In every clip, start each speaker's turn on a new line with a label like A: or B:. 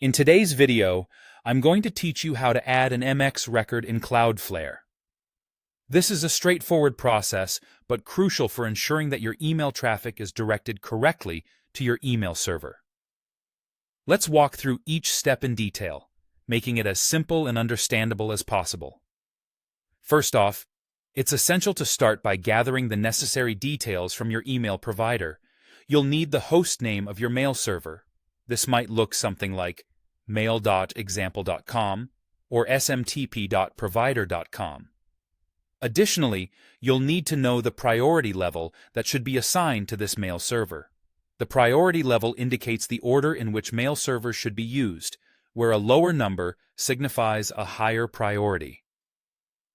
A: In today's video, I'm going to teach you how to add an MX record in Cloudflare. This is a straightforward process, but crucial for ensuring that your email traffic is directed correctly to your email server. Let's walk through each step in detail, making it as simple and understandable as possible. First off, it's essential to start by gathering the necessary details from your email provider. You'll need the host name of your mail server. This might look something like mail.example.com or smtp.provider.com. Additionally, you'll need to know the priority level that should be assigned to this mail server. The priority level indicates the order in which mail servers should be used, where a lower number signifies a higher priority.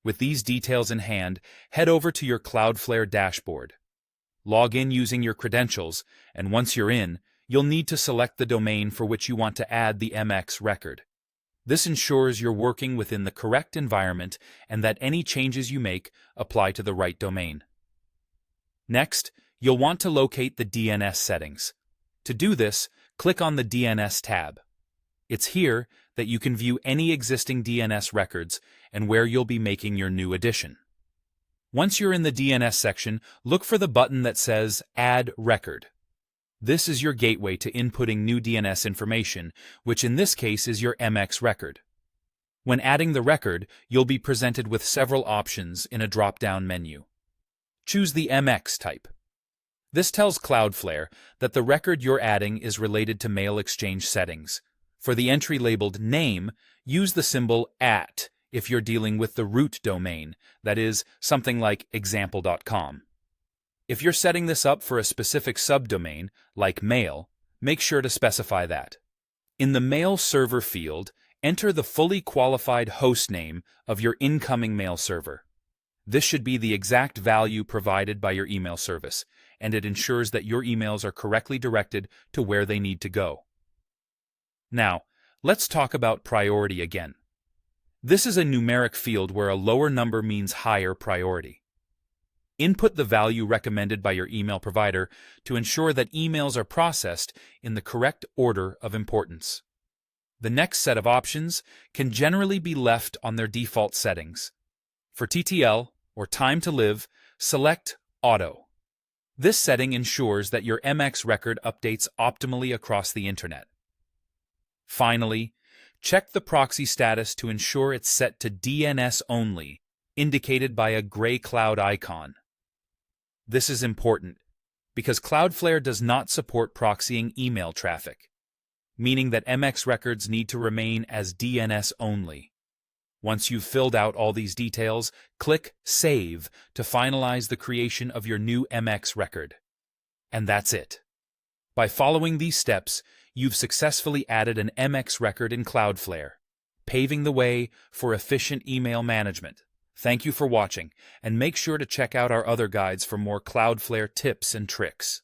A: With these details in hand, head over to your Cloudflare dashboard. Log in using your credentials, and once you're in, you'll need to select the domain for which you want to add the MX record. This ensures you're working within the correct environment and that any changes you make apply to the right domain. Next, you'll want to locate the DNS settings. To do this, click on the DNS tab. It's here that you can view any existing DNS records and where you'll be making your new addition. Once you're in the DNS section, look for the button that says Add Record. This is your gateway to inputting new DNS information, which in this case is your MX record. When adding the record, you'll be presented with several options in a drop-down menu. Choose the MX type. This tells Cloudflare that the record you're adding is related to mail exchange settings. For the entry labeled name, use the symbol @ if you're dealing with the root domain, that is, something like example.com. If you're setting this up for a specific subdomain, like mail, make sure to specify that. In the mail server field, enter the fully qualified host name of your incoming mail server. This should be the exact value provided by your email service, and it ensures that your emails are correctly directed to where they need to go. Now, let's talk about priority again. This is a numeric field where a lower number means higher priority. Input the value recommended by your email provider to ensure that emails are processed in the correct order of importance. The next set of options can generally be left on their default settings. For TTL, or time to live, select Auto. This setting ensures that your MX record updates optimally across the Internet. Finally, check the proxy status to ensure it's set to DNS only, indicated by a gray cloud icon. This is important because Cloudflare does not support proxying email traffic, meaning that MX records need to remain as DNS only. Once you've filled out all these details, click Save to finalize the creation of your new MX record. And that's it. By following these steps, you've successfully added an MX record in Cloudflare, paving the way for efficient email management. Thank you for watching, and make sure to check out our other guides for more Cloudflare tips and tricks.